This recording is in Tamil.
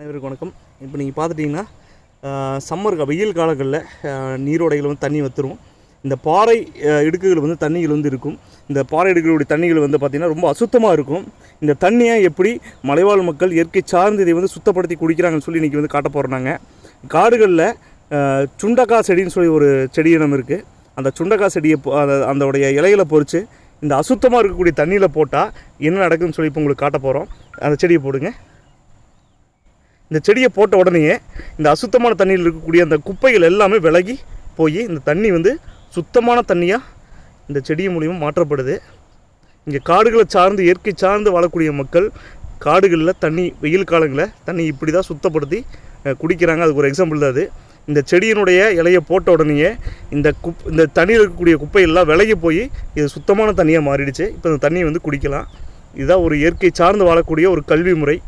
அனைவருக்கும் வணக்கம். இப்போ நீங்கள் பார்த்துட்டிங்கன்னா சம்மர் வெயில் காலங்களில் நீரோடைகள் வந்து தண்ணி வத்துரும். இந்த பாறை இடுக்குகள் வந்து தண்ணிகள் வந்து இருக்கும். இந்த பாறை இடுக்குகளுடைய தண்ணிகள் வந்து பார்த்திங்கன்னா ரொம்ப அசுத்தமாக இருக்கும். இந்த தண்ணியை எப்படி மலைவாழ் மக்கள் இயற்கை சார்ந்து இதை வந்து சுத்தப்படுத்தி குடிக்கிறாங்கன்னு சொல்லி இன்றைக்கி வந்து காட்ட போகிறாங்க. காடுகளில் சுண்டக்காய் செடின்னு சொல்லி ஒரு செடி இனம் இருக்குது. அந்த சுண்டக்காய் செடியை அதோடைய இலைகளை பொறித்து இந்த அசுத்தமாக இருக்கக்கூடிய தண்ணியில் போட்டால் என்ன நடக்குதுன்னு சொல்லி இப்போ உங்களுக்கு காட்ட போகிறோம். அந்த செடியை போடுங்க. இந்த செடியை போட்ட உடனே இந்த அசுத்தமான தண்ணியில் இருக்கக்கூடிய அந்த குப்பைகள் எல்லாமே விலகி போய் இந்த தண்ணி வந்து சுத்தமான தண்ணியாக இந்த செடி மூலிமா மாற்றப்படுது. இங்கே காடுகளை சார்ந்து இயற்கை சார்ந்து வாழக்கூடிய மக்கள் காடுகளில் தண்ணி வெயில் காலங்களில் தண்ணி இப்படி தான் சுத்தப்படுத்தி குடிக்கிறாங்க. அதுக்கு ஒரு எக்ஸாம்பிள் தான் அது. இந்த செடியினுடைய இலையை போட்ட உடனே இந்த தண்ணியில் இருக்கக்கூடிய குப்பையெல்லாம் விலகி போய் இது சுத்தமான தண்ணியாக மாறிடுச்சு. இப்போ இந்த தண்ணியை வந்து குடிக்கலாம். இதுதான் ஒரு இயற்கை சார்ந்து வாழக்கூடிய ஒரு கல்வி முறை.